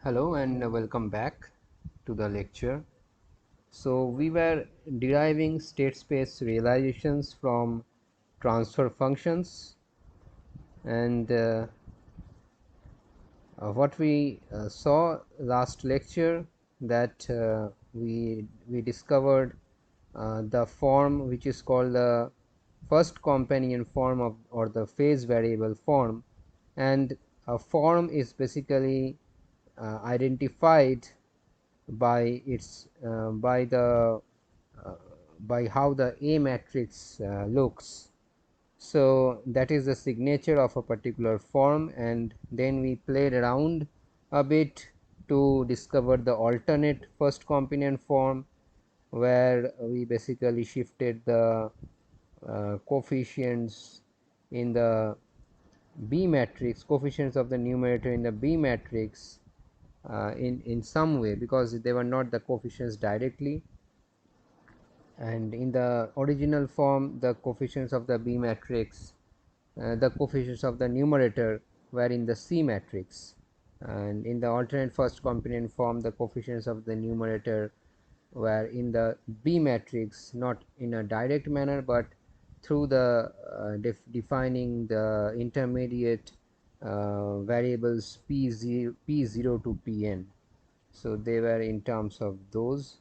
Hello and welcome back to the lecture. So, we were deriving state space realizations from transfer functions, and what we saw last lecture that we discovered the form which is called the first companion form of or the phase variable form, and a form is basically identified by its uh, by how the A matrix looks. So, that is the signature of a particular form, and then we played around a bit to discover the alternate first component form, where we basically shifted the coefficients in the B matrix, coefficients of the numerator in the B matrix in some way, because they were not the coefficients directly, and in the original form the coefficients of the B matrix, the coefficients of the numerator were in the C matrix, and in the alternate first component form the coefficients of the numerator were in the B matrix, not in a direct manner, but through the defining the intermediate variables p0 to pn. So, they were in terms of those,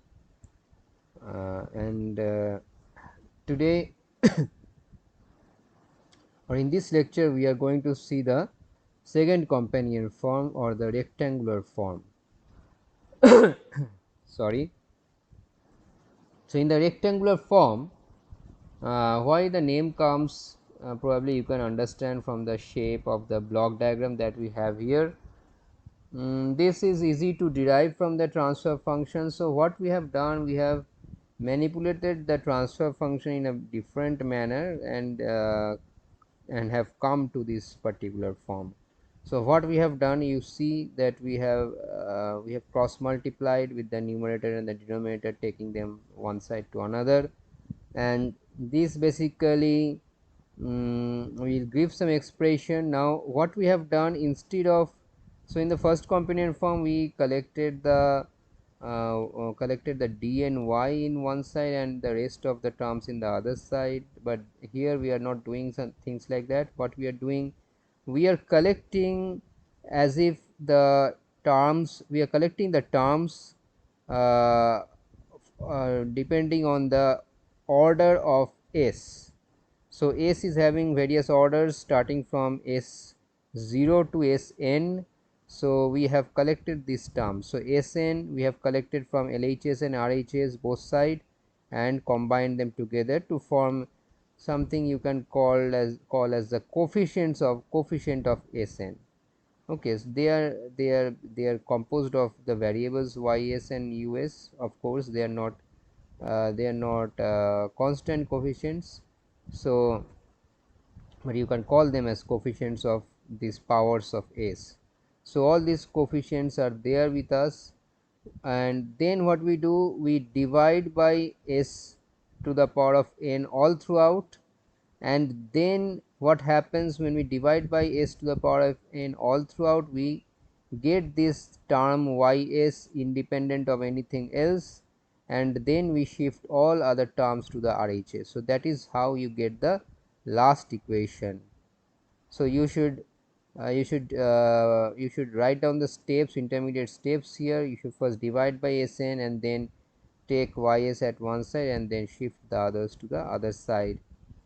and today or in this lecture we are going to see the second companion form or the rectangular form. Sorry. So, in the rectangular form, why the name comes, probably you can understand from the shape of the block diagram that we have here. This is easy to derive from the transfer function. So, what we have done, we have manipulated the transfer function in a different manner and have come to this particular form. So, what we have done, you see that we have cross multiplied with the numerator and the denominator, taking them one side to another, and this basically will give some expression. Now, what we have done instead of, so in the first component form we collected the d and y in one side and the rest of the terms in the other side, but here we are not doing some things like that. What we are doing, we are collecting as if the terms, we are collecting the terms uh, depending on the order of S. So, S is having various orders starting from S0 to Sn. So, we have collected this term. So, Sn we have collected from LHS and RHS both side and combined them together to form something you can call as the coefficient of Sn. Okay, so they are composed of the variables ys and us. Of course, they are not constant coefficients. So, but you can call them as coefficients of these powers of s. So, all these coefficients are there with us, and then what we do, we divide by s to the power of n all throughout, and then what happens when we divide by s to the power of n all throughout, we get this term ys independent of anything else, and then we shift all other terms to the RHS. So, that is how you get the last equation. So, you should write down the steps, intermediate steps here. You should first divide by Sn and then take ys at one side and then shift the others to the other side.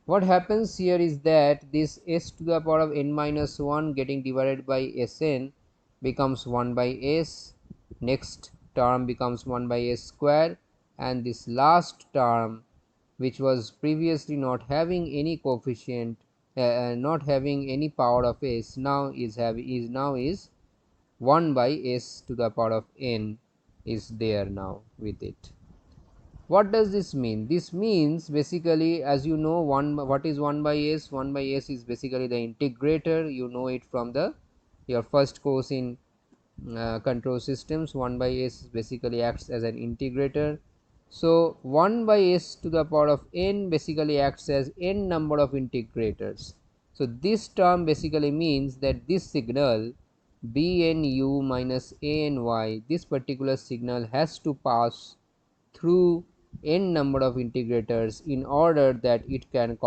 What happens here is that this s to the power of n minus 1 getting divided by Sn becomes 1 by s, next term becomes 1 by s square, and this last term, which was previously not having any coefficient, not having any power of s, now is 1 by s to the power of n is there now with it. What does this mean? This means basically, as you know, what is 1 by s? 1 by s is basically the integrator. You know it from the your first course in control systems. 1 by s basically acts as an integrator. So, 1 by s to the power of n basically acts as n number of integrators. So, this term basically means that this signal bnu minus any, this particular signal has to pass through n number of integrators in order that it can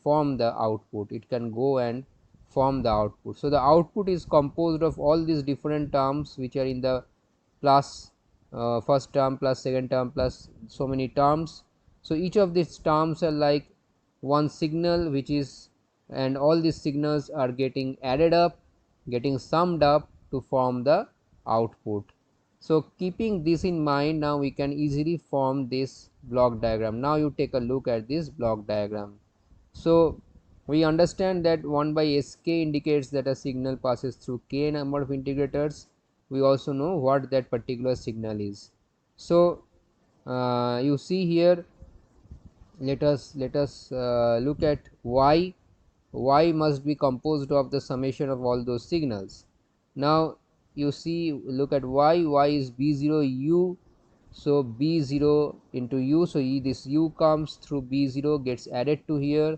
form the output, it can go and form the output. So the output is composed of all these different terms which are in the plus first term plus second term plus so many terms. So each of these terms are like one signal which is, and all these signals are getting added up, getting summed up to form the output. So keeping this in mind, now we can easily form this block diagram. Now you take a look at this block diagram. So we understand that 1 by sk indicates that a signal passes through k number of integrators. We also know what that particular signal is. So you see here, let us look at y. Y must be composed of the summation of all those signals. Now you see, look at y is b0 u, so b0 into u, so this u comes through b0, gets added to here,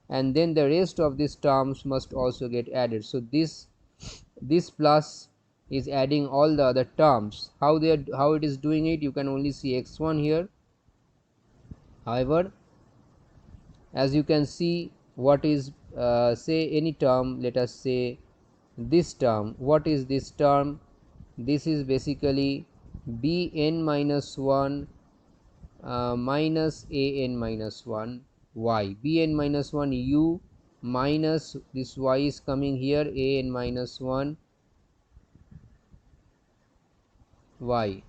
and then the rest of these terms must also get added. So this plus is adding all the other terms. How it is doing it, you can only see x1 here. However, as you can see, what is say any term, let us say this term. What is this term? This is basically bn minus 1 minus an minus 1 y, bn minus 1 u minus this y is coming here, an minus 1 y.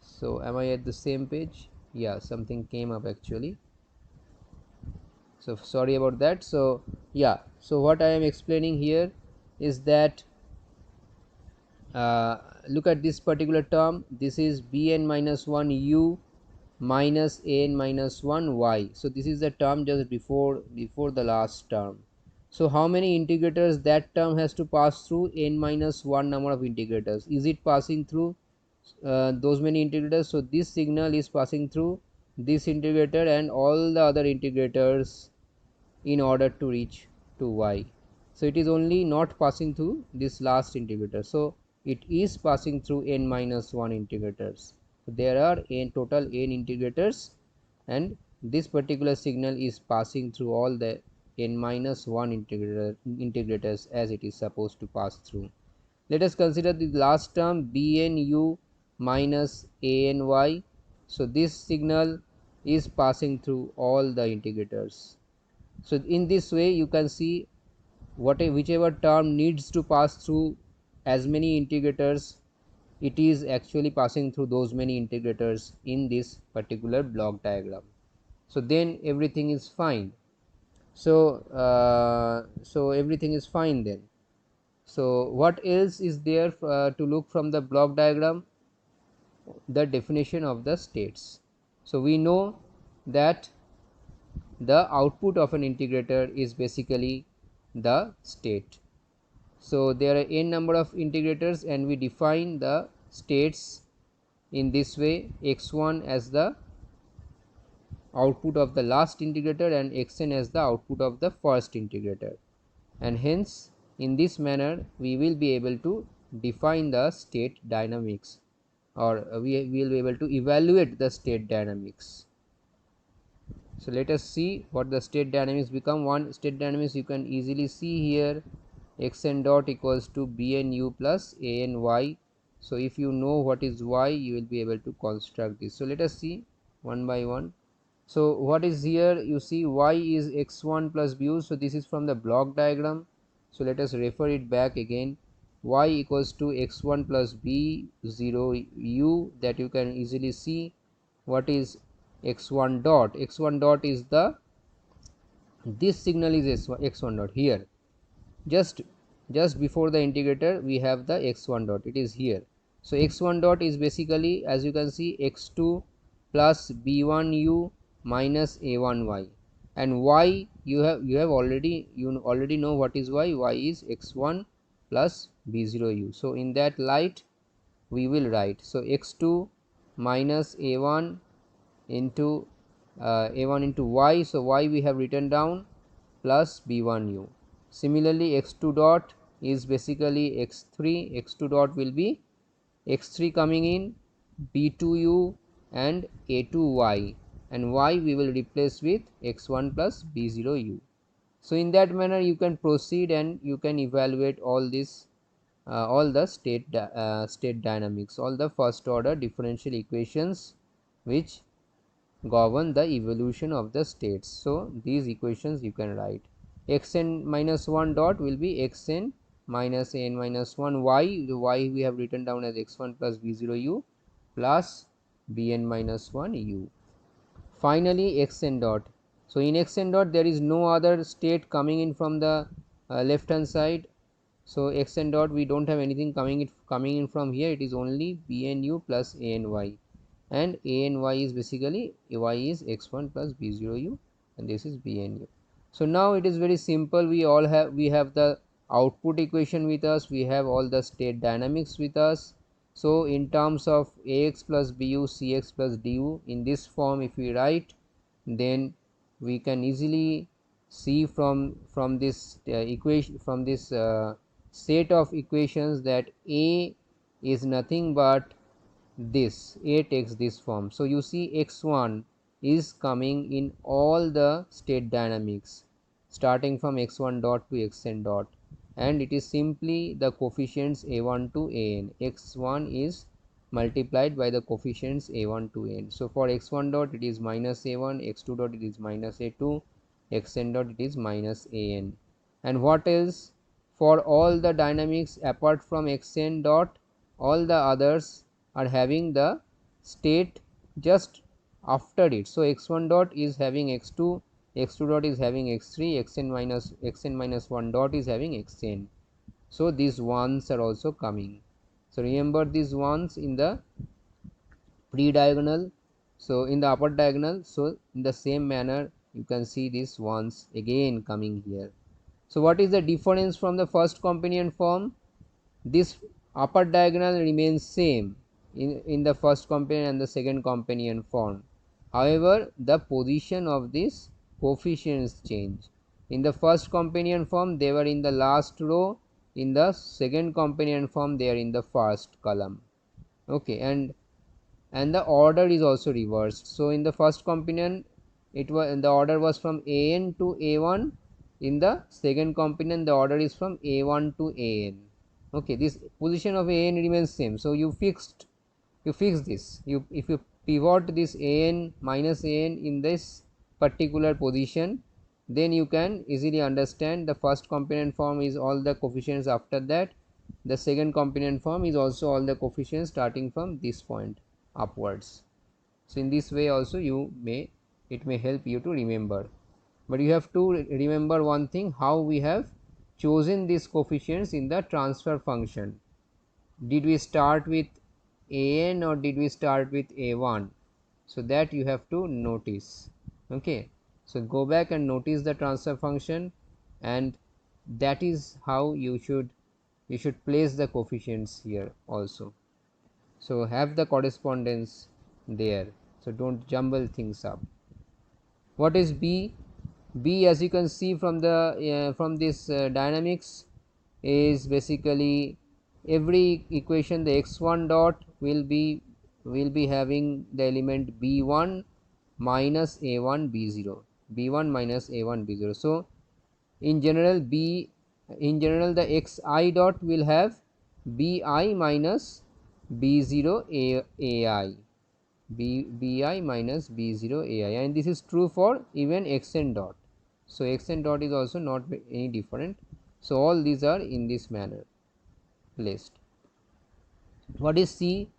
So am I at the same page? Yeah, something came up actually, so sorry about that. So yeah, so what I am explaining here is that look at this particular term. This is bn minus 1 u minus an minus 1 y. So this is the term just before the last term. So how many integrators that term has to pass through? N minus 1 number of integrators. Is it passing through those many integrators? So this signal is passing through this integrator and all the other integrators in order to reach to y. So it is only not passing through this last integrator. So it is passing through n minus 1 integrators. So there are n total n integrators, and this particular signal is passing through all the n minus 1 integrators as it is supposed to pass through. Let us consider the last term bnu minus any. So this signal is passing through all the integrators. So in this way you can see whichever term needs to pass through as many integrators, it is actually passing through those many integrators in this particular block diagram. So then everything is fine. So so everything is fine then. So what else is there to look from the block diagram? The definition of the states. So we know that the output of an integrator is basically the state. So there are n number of integrators and we define the states in this way: x1 as the output of the last integrator and xn as the output of the first integrator, and hence in this manner we will be able to define the state dynamics, or we will be able to evaluate the state dynamics. So let us see what the state dynamics become. One state dynamics you can easily see here: xn dot equals to bnu plus any. So if you know what is y, you will be able to construct this. So let us see one by one. So what is here? You see y is x1 plus bu. So this is from the block diagram. So let us refer it back again. Y equals to x1 plus b0 u, that you can easily see. What is x1 dot? X1 dot is the, this signal is x1 dot here. Just before the integrator we have the x1 dot, it is here. So x1 dot is basically, as you can see, x2 plus b1u minus a1y, and y you already know what is y. Y is x1 plus b0u. So in that light we will write, so x2 minus a1 into y. So y we have written down plus b1u. Similarly, x2 dot is basically x3, x2 dot will be x3 coming in, b2u and a2y, and y we will replace with x1 plus b0u. So in that manner you can proceed and you can evaluate all this, all the state dynamics, all the first order differential equations which govern the evolution of the states. So these equations you can write. Xn minus 1 dot will be xn minus an minus 1 y, the y we have written down as x1 plus b0u plus bn minus 1 u. Finally xn dot. So in xn dot there is no other state coming in from the left hand side. So xn dot we don't have anything coming in from here, it is only bnu plus any, and any is basically y is x1 plus b0u and this is bnu. So now it is very simple, we have the output equation with us, we have all the state dynamics with us. So in terms of ax plus bu cx plus du, in this form if we write, then we can easily see from this equation, from this set of equations, that a is nothing but this, a takes this form. So you see x1 is coming in all the state dynamics starting from x1 dot to xn dot, and it is simply the coefficients a1 to an. X1 is multiplied by the coefficients a1 to n. So for x1 dot it is minus a1, x2 dot it is minus a2, xn dot it is minus an. And what else? For all the dynamics apart from xn dot, all the others are having the state just after it. So x1 dot is having x2, x2 dot is having x3, xn minus 1 dot is having xn. So these ones are also coming. So remember these ones in the pre-diagonal, so in the upper diagonal. So in the same manner you can see these ones again coming here. So what is the difference from the first companion form? This upper diagonal remains same in the first companion and the second companion form. However, the position of these coefficients change. In the first companion form they were in the last row, in the second companion form they are in the first column. Okay, and the order is also reversed. So in the first companion it was, the order was from an to a1, in the second companion the order is from a1 to an. Okay, this position of an remains same. So you fix this, if you pivot this an minus an in this particular position, then you can easily understand the first component form is all the coefficients after that, the second component form is also all the coefficients starting from this point upwards. So in this way also it may help you to remember, but you have to remember one thing, how we have chosen these coefficients in the transfer function. Did we start with an or did we start with a1? So that you have to notice. Okay, so go back and notice the transfer function, and that is how you should place the coefficients here also. So have the correspondence there, so don't jumble things up. What is b? B, as you can see from the from this dynamics, is basically every equation, the x1 dot will be having the element b1 minus a1 b0, b1 minus a1 b0. So in general the xi dot will have bi minus b0 ai, bi minus b0 ai, and this is true for even xn dot. So xn dot is also not any different. So all these are in this manner placed. What is c?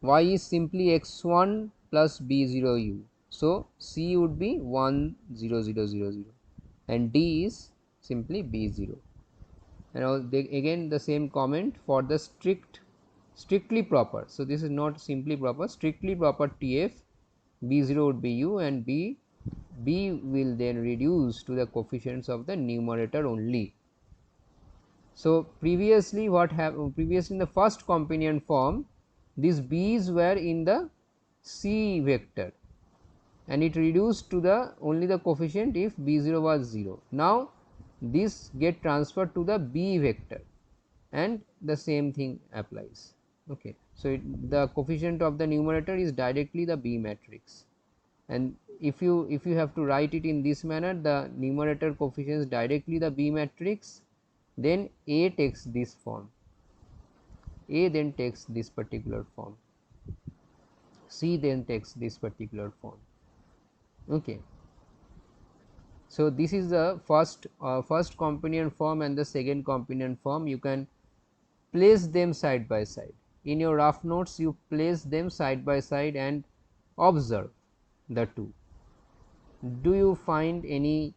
Y is simply x1 plus b0u. So c would be 1 0 0 0 0, and d is simply b0. And again the same comment for the strictly proper. So this is not simply proper, strictly proper TF, b0 would be u, and b will then reduce to the coefficients of the numerator only. So previously what happened, previously in the first companion form, these b's were in the c vector and it reduced to the only the coefficient if b0 was 0. Now this get transferred to the B vector, and the same thing applies. Okay, so the coefficient of the numerator is directly the B matrix, and if you have to write it in this manner, the numerator coefficient is directly the B matrix, then A takes this form, A then takes this particular form, C then takes this particular form. Okay, so this is the first component form and the second component form. You can place them side by side. In your rough notes, you place them side by side and observe the two. Do you find any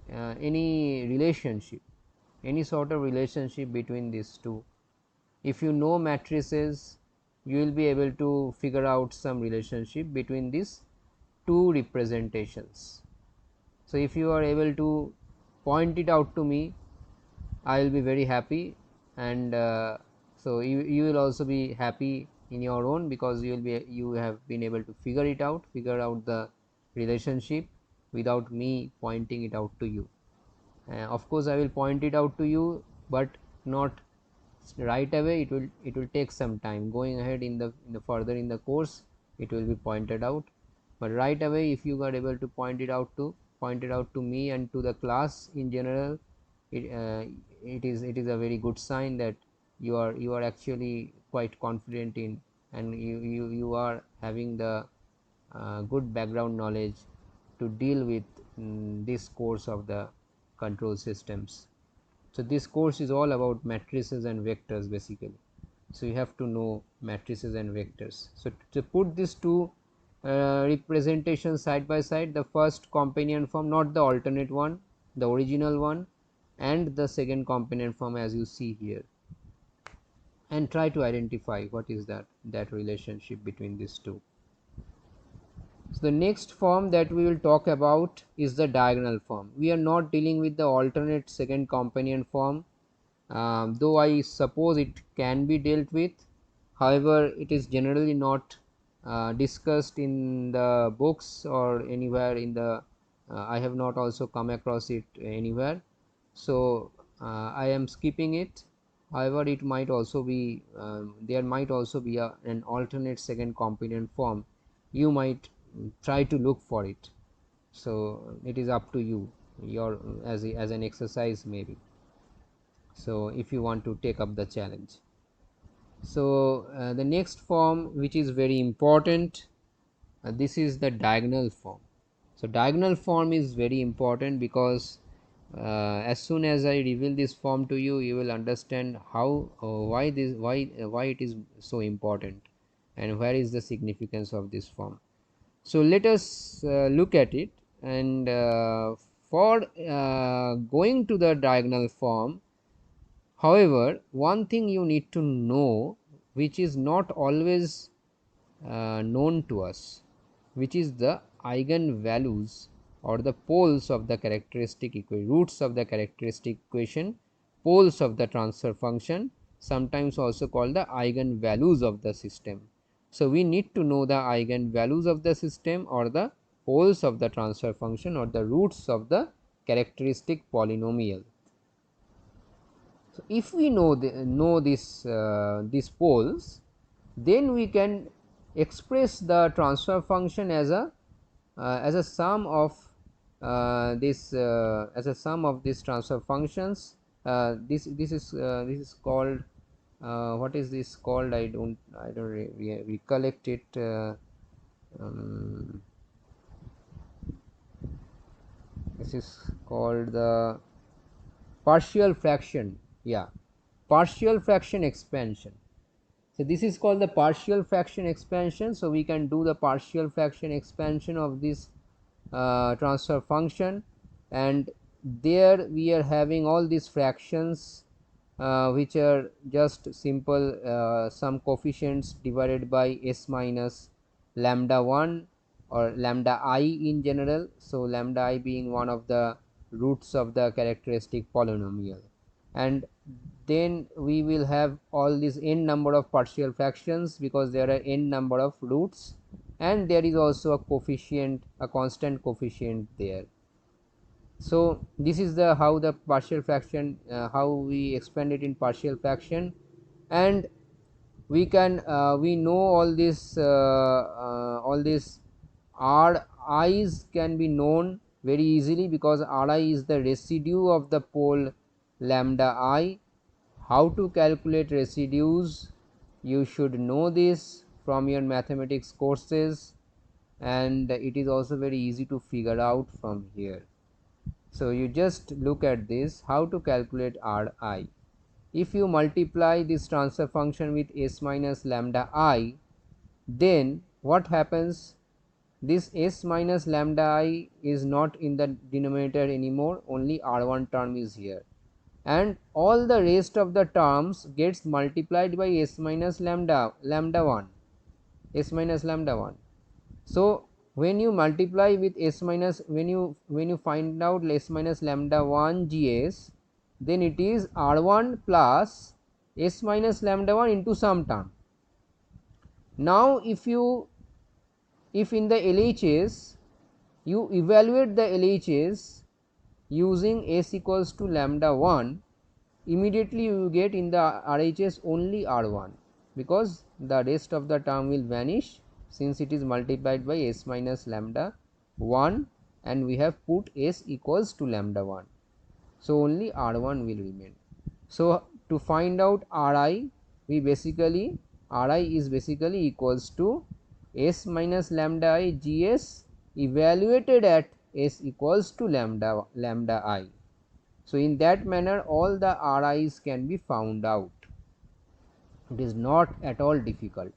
relationship, any sort of relationship between these two? If you know matrices, you will be able to figure out some relationship between these two representations. So if you are able to point it out to me, I will be very happy, and so you will also be happy in your own, because you have been able to figure out the relationship without me pointing it out to you. Of course, I will point it out to you, but not right away. It will take some time. Going ahead in the further in the course, it will be pointed out, but right away, if you are able to point it out to me and to the class in general, it is a very good sign that you are actually quite confident in, and you are having the good background knowledge to deal with this course of the control systems. So this course is all about matrices and vectors basically. So you have to know matrices and vectors. So to put these two representations side by side, the first companion form, not the alternate one, the original one, and the second companion form as you see here, and try to identify what is that relationship between these two. So the next form that we will talk about is the diagonal form. We are not dealing with the alternate second companion form, though I suppose it can be dealt with. However, it is generally not discussed in the books or anywhere in the I have not also come across it anywhere. So I am skipping it. However, it might also be there might also be an alternate second component form. You might try to look for it. So it is up to you, your as an exercise maybe. So if you want to take up the challenge. So the next form, which is very important, this is the diagonal form. So diagonal form is very important because as soon as I reveal this form to you, you will understand how why it is so important, and where is the significance of this form. So let us look at it, and for going to the diagonal form, however, one thing you need to know, which is not always known to us, which is the eigenvalues or the poles of the characteristic equation, roots of the characteristic equation, poles of the transfer function, sometimes also called the eigenvalues of the system. So we need to know the eigenvalues of the system, or the poles of the transfer function, or the roots of the characteristic polynomial. So if we know these poles, then we can express the transfer function as a sum of these transfer functions. This is called what is this called? I don't recollect it. This is called the partial fraction. Yeah, partial fraction expansion. So this is called the partial fraction expansion. So we can do the partial fraction expansion of this transfer function, and there we are having all these fractions which are just simple some coefficients divided by s minus lambda 1 or lambda I in general. So lambda I being one of the roots of the characteristic polynomial, and then we will have all these n number of partial fractions, because there are n number of roots, and there is also a coefficient, a constant coefficient there. So this is the how the partial fraction, how we expand it in partial fraction, and we can we know all this r i's can be known very easily, because r I is the residue of the pole lambda I. How to calculate residues? You should know this from your mathematics courses, and it is also very easy to figure out from here. So you just look at this, how to calculate Ri. If you multiply this transfer function with s minus lambda I, then what happens? This s minus lambda I is not in the denominator anymore, only R1 term is here, and all the rest of the terms gets multiplied by s minus lambda 1, s minus lambda 1. So when you multiply with s minus, when you find out s minus lambda 1 gs, then it is R1 plus s minus lambda 1 into some term. Now if in the LHS you evaluate the LHS using s equals to lambda 1, immediately you get in the RHS only R1, because the rest of the term will vanish, since it is multiplied by s minus lambda 1 and we have put s equals to lambda 1. So only R1 will remain. So to find out Ri, we basically, Ri is basically equals to s minus lambda I gs evaluated at s equals to lambda I. So in that manner all the Ri's can be found out. It is not at all difficult.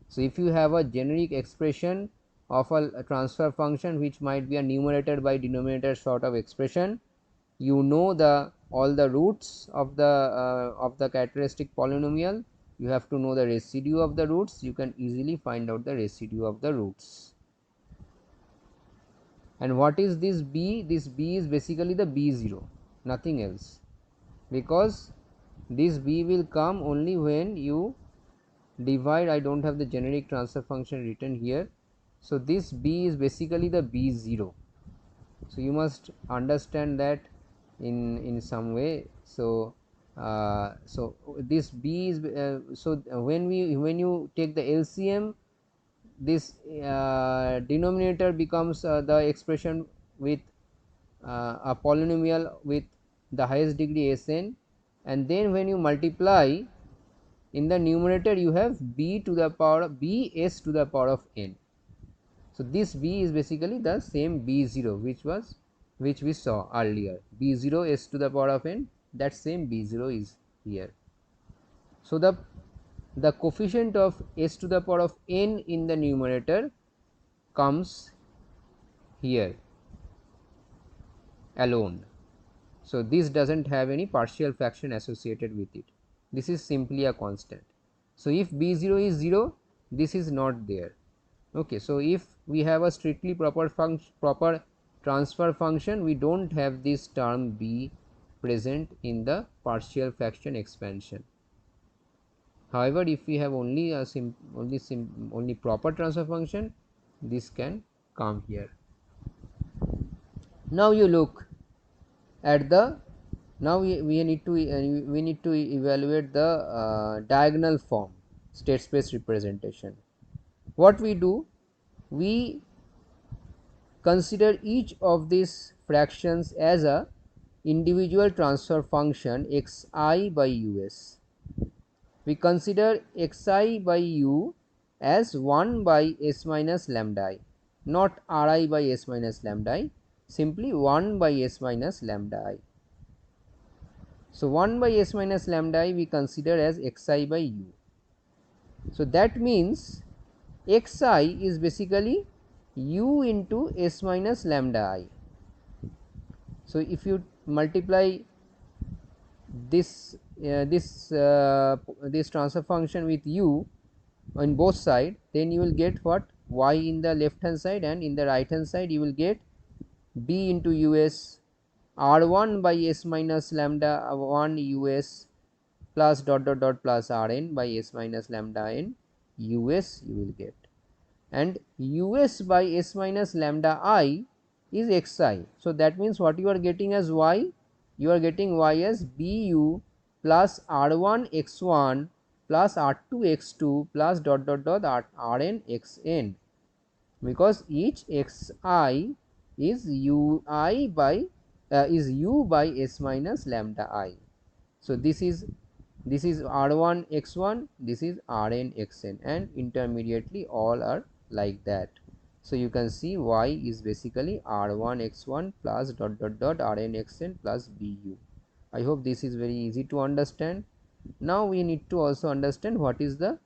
So if you have a generic expression of a transfer function which might be a numerator by denominator sort of expression, you know the all the roots of the characteristic polynomial, you have to know the residue of the roots, you can easily find out the residue of the roots. And what is this b? This b is basically the b0, nothing else, because this b will come only when you divide. I don't have the generic transfer function written here, so this b is basically the b0. So you must understand that in some way. So so this b is so when you take the LCM, this denominator becomes the expression with a polynomial with the highest degree Sn, and then when you multiply in the numerator you have b to the power of b s to the power of n. So this b is basically the same b0 which we saw earlier, b0 s to the power of n, that same b0 is here. So the coefficient of s to the power of n in the numerator comes here alone. So this doesn't have any partial fraction associated with it, this is simply a constant. So if b0 is 0, this is not there. Okay, so if we have a strictly proper transfer function, we don't have this term b present in the partial fraction expansion. However, if we have only a only proper transfer function, this can come here. Now you look at the, now we need to evaluate the diagonal form state space representation. What we do, we consider each of these fractions as a individual transfer function xi by us. We consider xi by u as 1 by s minus lambda I, not ri by s minus lambda I, simply 1 by s minus lambda I. So 1 by s minus lambda I we consider as xi by u. So that means xi is basically u into s minus lambda I. So if you multiply this this transfer function with u on both sides, then you will get what, y in the left hand side, and in the right hand side you will get b into us r1 by s minus lambda 1 us plus dot dot dot plus rn by s minus lambda n us you will get, and us by s minus lambda I is xi. So that means what you are getting as y? You are getting y as bu plus r1 x1 plus r2 x2 plus dot dot dot rn xn, because each xi is ui by is u by s minus lambda I. So this is r1 x1, this is rn xn, and intermediately all are like that. So you can see y is basically r1 x1 plus dot dot dot rn xn plus bu. I hope this is very easy to understand. Now we need to also understand what is the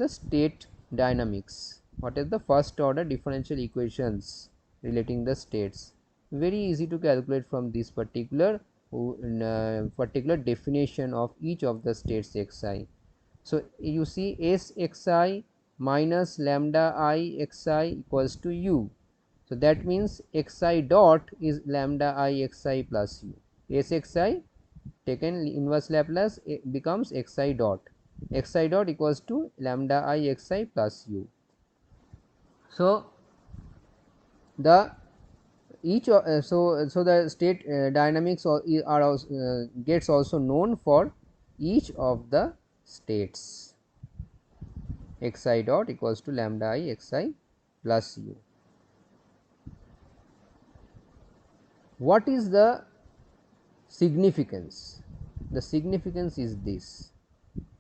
state dynamics, what is the first order differential equations relating the states. Very easy to calculate from this particular definition of each of the states xi. So you see s xi minus lambda I xi equals to u. So that means xi dot is lambda I xi plus u. S xi taken inverse Laplace, it becomes xi dot. Xi dot equals to lambda I xi plus u. So the so the state dynamics are also, gets also known for each of the states. Xi dot equals to lambda I xi plus u. What is the significance? The significance is this.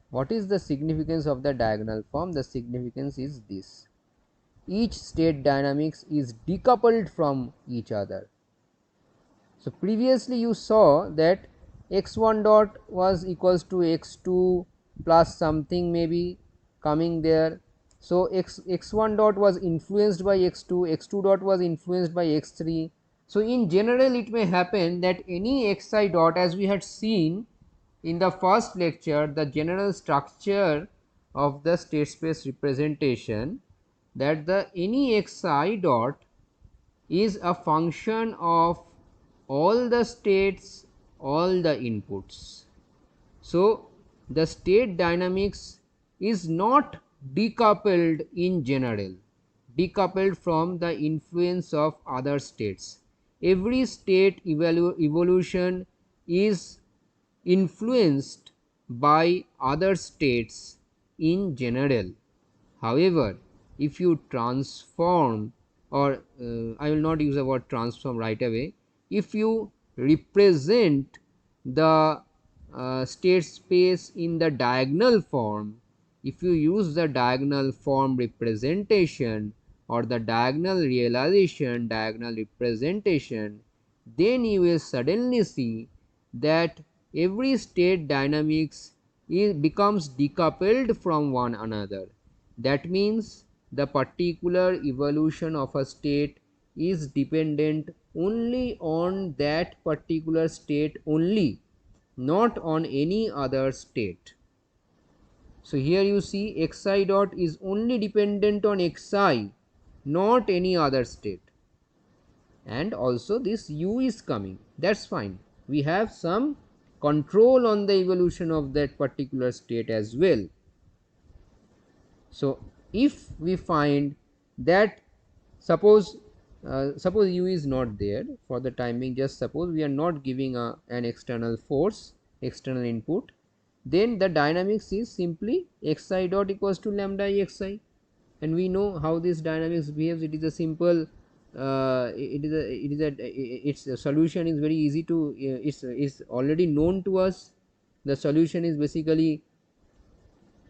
What is the significance of the diagonal form? The significance is this: each state dynamics is decoupled from each other. So previously you saw that x1 dot was equals to x2 plus something maybe coming there. So x1 dot was influenced by x2, x2 dot was influenced by x3. So in general it may happen that any xi dot, as we had seen in the first lecture, the general structure of the state space representation, that the any xi dot is a function of all the states, all the inputs. So the state dynamics is not decoupled in general, decoupled from the influence of other states. Every state evolution is influenced by other states in general. However, if you transform, or I will not use the word transform right away, if you represent the state space in the diagonal form, if you use the diagonal form representation or the diagonal realization, diagonal representation, then you will suddenly see that every state dynamics becomes decoupled from one another. That means the particular evolution of a state is dependent only on that particular state only, not on any other state. So here you see xi dot is only dependent on xi, not any other state. And also this u is coming, that's fine. We have some control on the evolution of that particular state as well. So if we find that suppose u is not there for the time being, just suppose we are not giving an external force, external input, then the dynamics is simply xi dot equals to lambda I xi, and we know how this dynamics behaves. It is a simple its solution is very easy to is already known to us. The solution is basically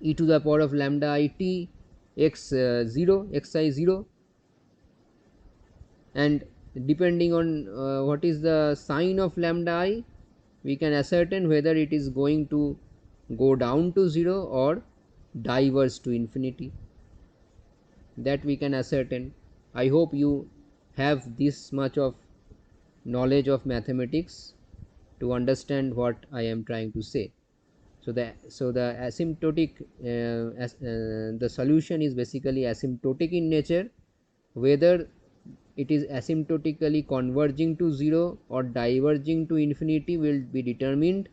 e to the power of lambda I t x 0 xi 0, and depending on what is the sign of lambda I, we can ascertain whether it is going to go down to 0 or diverge to infinity. That we can ascertain. I hope you have this much of knowledge of mathematics to understand what I am trying to say. So the asymptotic the solution is basically asymptotic in nature. Whether it is asymptotically converging to 0 or diverging to infinity will be determined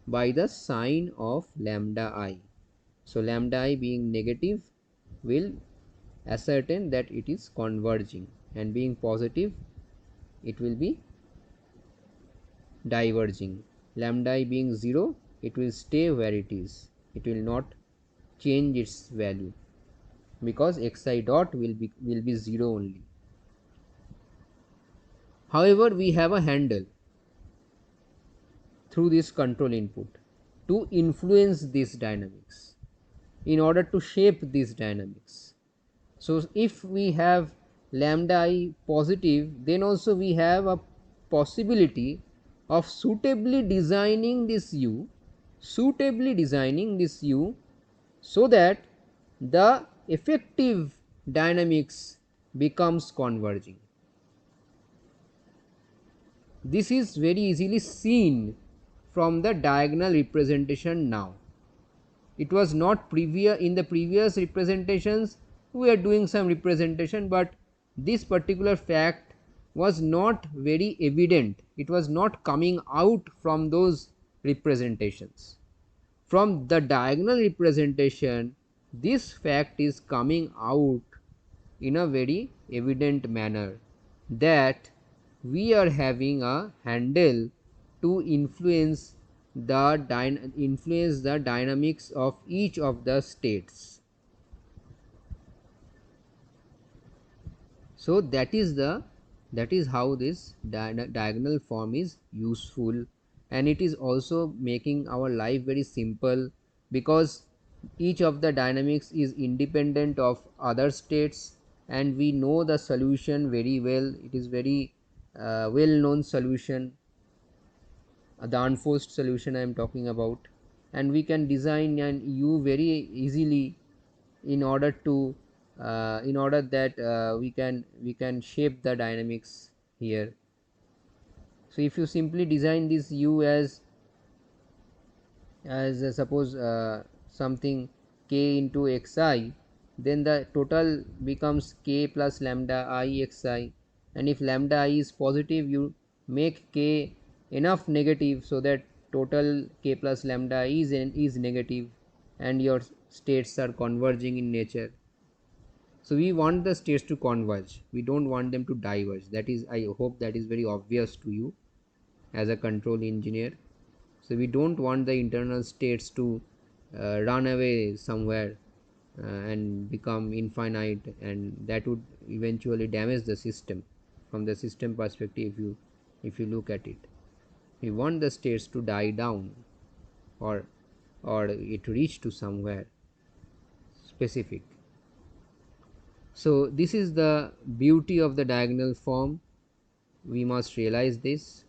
by the sign of lambda I. So lambda I being negative will ascertain that it is converging, and being positive it will be diverging. Lambda I being 0, it will stay where it is, it will not change its value, because xi dot will be 0 only. However, we have a handle through this control input to influence these dynamics, in order to shape these dynamics. So if we have lambda I positive, then also we have a possibility of suitably designing this u, so that the effective dynamics becomes converging. This is very easily seen from the diagonal representation now. It was not previous in the previous representations, we are doing some representation, but this particular fact was not very evident, it was not coming out from those representations. From the diagonal representation, this fact is coming out in a very evident manner, that we are having a handle to influence the dynamics of each of the states. So that is how this diagonal form is useful, and it is also making our life very simple, because each of the dynamics is independent of other states, and we know the solution very well. It is very well known solution, the unforced solution I am talking about, and we can design an u very easily, in order to in order that we can shape the dynamics here. So if you simply design this u as suppose something k into xi, then the total becomes k plus lambda I xi, and if lambda I is positive, you make k enough negative so that total k plus lambda is negative, and your states are converging in nature. So we want the states to converge, we don't want them to diverge. That is, I hope that is very obvious to you as a control engineer. So we don't want the internal states to run away somewhere and become infinite, and that would eventually damage the system. From the system perspective, if you look at it, we want the states to die down, or it reach to somewhere specific. So this is the beauty of the diagonal form, we must realize this.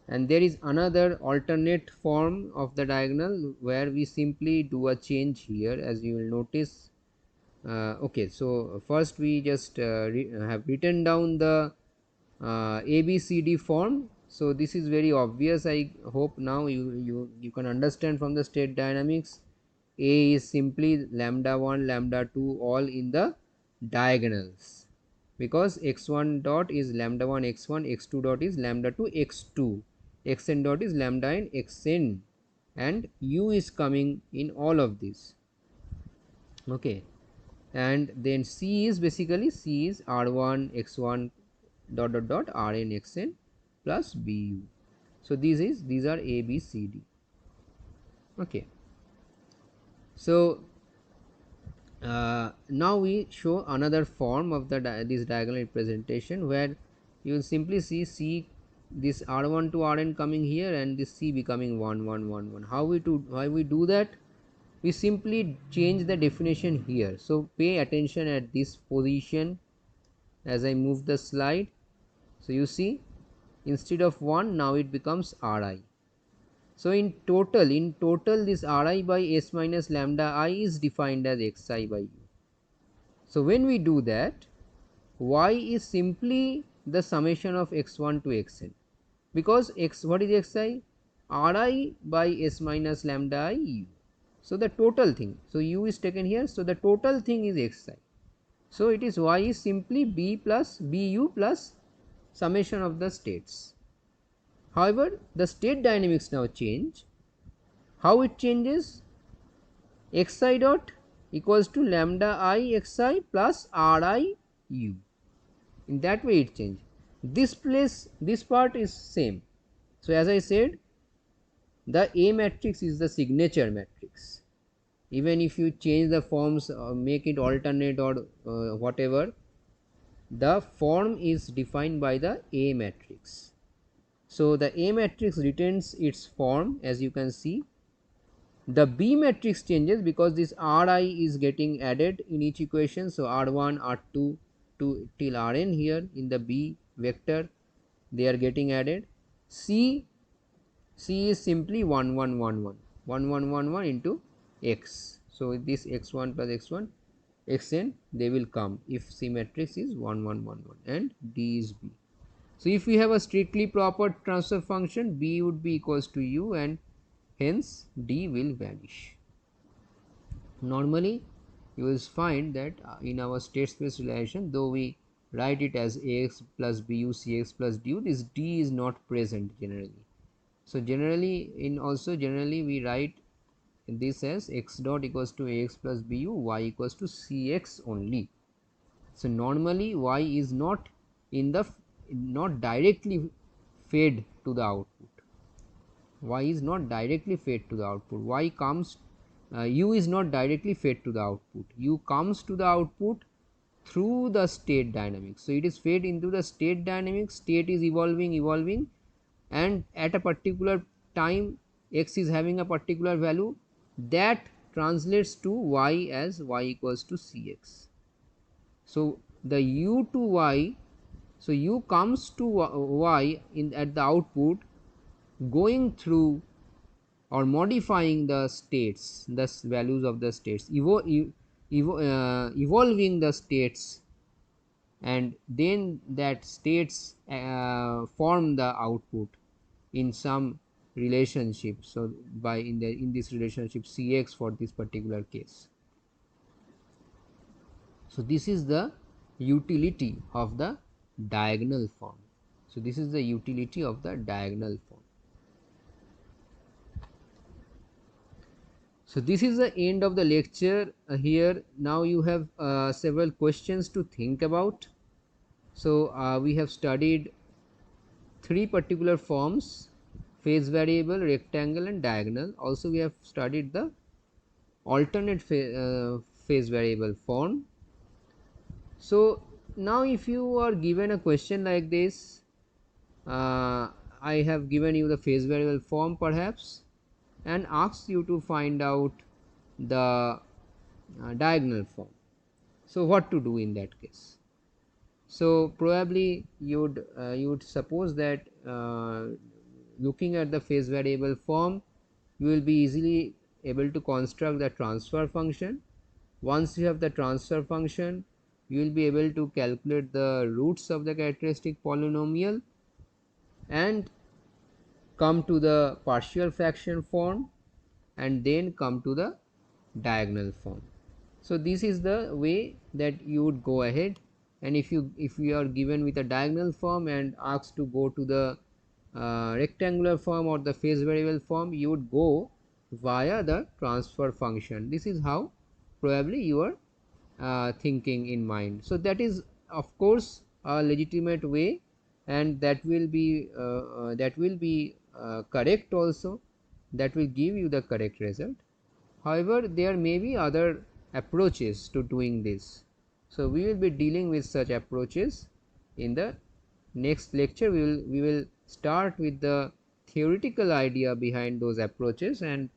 And there is another alternate form of the diagonal where we simply do a change here, as you will notice. Okay, so first we just have written down the ABCD form. So this is very obvious, I hope now you can understand from the state dynamics. A is simply lambda 1 lambda 2 all in the diagonals, because x1 dot is lambda 1 x1, x2 dot is lambda 2 x2, xn dot is lambda n xn, and u is coming in all of these. Okay, and then c is basically r1 x1 dot dot dot rn xn plus bu. So these are a b c d. Okay, so now we show another form of the this diagonal representation, where you will simply see c, this r1 to rn coming here, and this c becoming 1 1 1 1. How we do that? We simply change the definition here. So pay attention at this position as I move the slide. So you see, instead of 1, now it becomes ri. So in total this ri by s minus lambda I is defined as xi by u. So when we do that, y is simply the summation of x1 to xn, because what is xi? Ri by s minus lambda I u. So the total thing, so u is taken here, so the total thing is xi. So it is y is simply b plus bu plus summation of the states. However, the state dynamics now change. How it changes? Xi dot equals to lambda I xi plus ri u. In that way it change. This place, this part is same. So as I said, the A matrix is the signature matrix. Even if you change the forms, make it alternate or whatever, the form is defined by the A matrix. So the A matrix retains its form, as you can see. The B matrix changes because this Ri is getting added in each equation. So R1, R2 to till Rn here in the B vector, they are getting added. C is simply 1 1 1 1 1 1 1 1 into x. So this x1 plus x1 xn, they will come if C matrix is 1 1 1 1 and D is B. So if we have a strictly proper transfer function, B would be equals to U and hence D will vanish. Normally you will find that in our state space relation, though we write it as Ax plus Bu Cx plus du, this D is not present generally. So generally generally we write this as x dot equals to Ax plus Bu, y equals to Cx only. So normally y is not in the not directly fed to the output. Y is not directly fed to the output. Y comes, U is not directly fed to the output. U comes to the output through the state dynamics. So it is fed into the state dynamics. State is evolving, and at a particular time x is having a particular value that translates to y as y equals to Cx. So the U to y, so U comes to y in at the output, going through or modifying the states, the values of the states, evolving the states, and then that states form the output in some relationship. So by in this relationship Cx for this particular case. So this is the utility of the diagonal form. So this is the utility of the diagonal form. So this is the end of the lecture here. Now you have several questions to think about. So we have studied three particular forms: phase variable, rectangle and diagonal. Also we have studied the alternate phase variable form. So now if you are given a question like this, I have given you the phase variable form perhaps and asked you to find out the diagonal form. So what to do in that case? So probably you would suppose that looking at the phase variable form, you will be easily able to construct the transfer function. Once you have the transfer function, you will be able to calculate the roots of the characteristic polynomial and come to the partial fraction form and then come to the diagonal form. So this is the way that you would go ahead, and if you are given with a diagonal form and asked to go to the rectangular form or the phase variable form, you would go via the transfer function. This is how probably you are thinking in mind. So that is of course a legitimate way, and that will be correct also, that will give you the correct result. However, there may be other approaches to doing this. So we will be dealing with such approaches in the next lecture. We will start with the theoretical idea behind those approaches and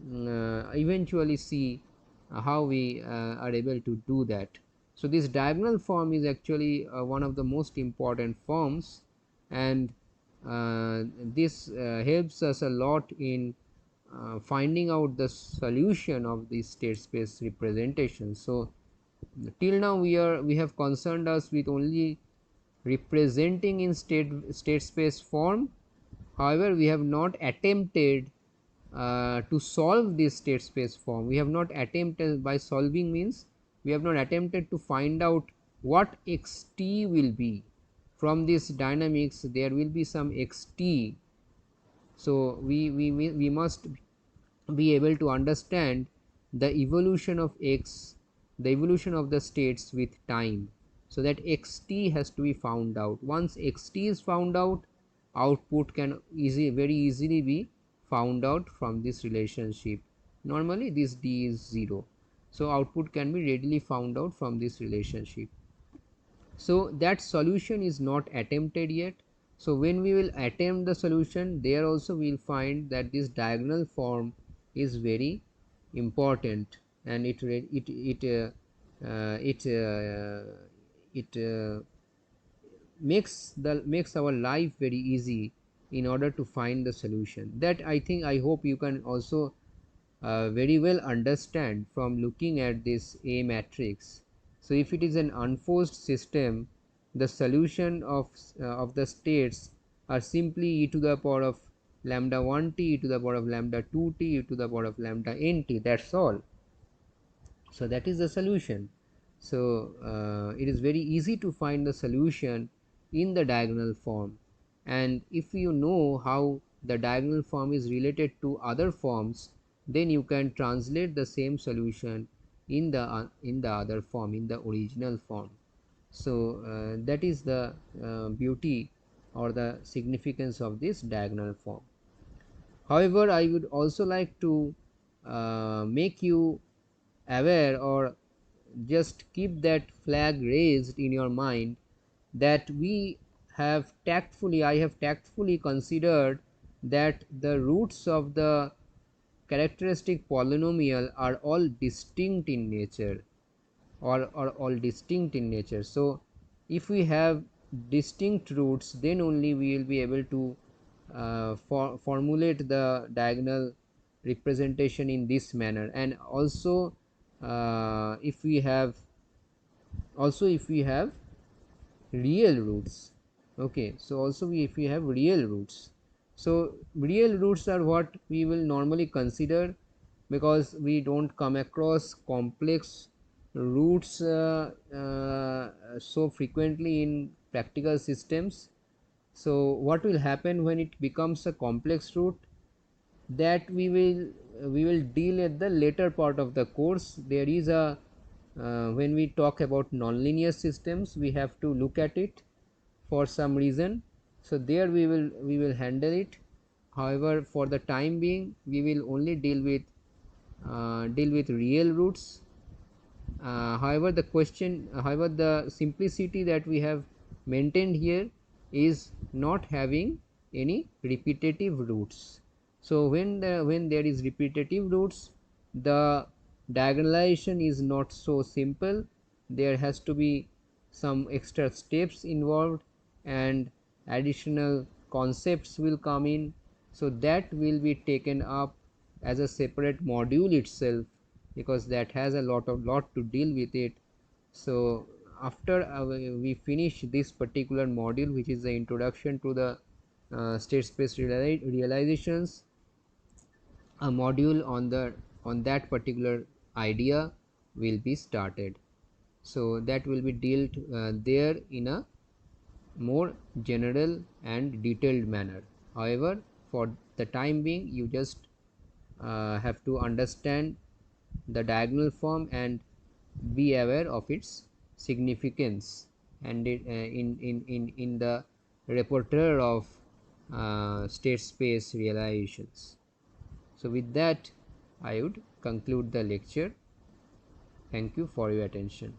eventually see how we are able to do that. So this diagonal form is actually one of the most important forms, and this helps us a lot in finding out the solution of the state space representation. So till now we have concerned us with only representing in state space form. However, we have not attempted to solve this state space form. We have not attempted, by solving means we have not attempted to find out what xt will be. From this dynamics there will be some xt. So we must be able to understand the evolution of x, the evolution of the states with time. so that xt has to be found out. Once xt is found out, output can very easily be found out from this relationship. Normally this d is 0, so output can be readily found out from this relationship. So that solution is not attempted yet. So when we will attempt the solution, there also we will find that this diagonal form is very important, and it makes our life very easy in order to find the solution. That I hope you can also very well understand from looking at this A matrix. So if it is an unforced system, the solution of the states are simply e to the power of lambda 1t, e to the power of lambda 2t, e to the power of lambda nt. That's all. So that is the solution. So it is very easy to find the solution in the diagonal form, and if you know how the diagonal form is related to other forms, then you can translate the same solution in the other form, in the original form. So that is the beauty or the significance of this diagonal form. However, I would also like to make you aware, or just keep that flag raised in your mind, that I have tactfully considered that the roots of the characteristic polynomial are all distinct in nature, or are all distinct in nature. So if we have distinct roots, then only we will be able to formulate the diagonal representation in this manner. And also if we have real roots. Okay, so also if we have real roots, so real roots are what we will normally consider, because we don't come across complex roots so frequently in practical systems. So what will happen when it becomes a complex root, that we will deal at the later part of the course. There is a when we talk about nonlinear systems, we have to look at it for some reason. So there we will handle it. However, for the time being, we will only deal with real roots. However, the simplicity that we have maintained here is not having any repetitive roots. So when there is repetitive roots, the diagonalization is not so simple. There has to be some extra steps involved, and additional concepts will come in. So that will be taken up as a separate module itself, because that has a lot to deal with it. So after we finish this particular module, which is the introduction to the state space realizations, a module on that particular idea will be started. So that will be dealt there in a more general and detailed manner. However, for the time being, you just have to understand the diagonal form and be aware of its significance, and in the repertoire of state space realizations. So with that, I would conclude the lecture. Thank you for your attention.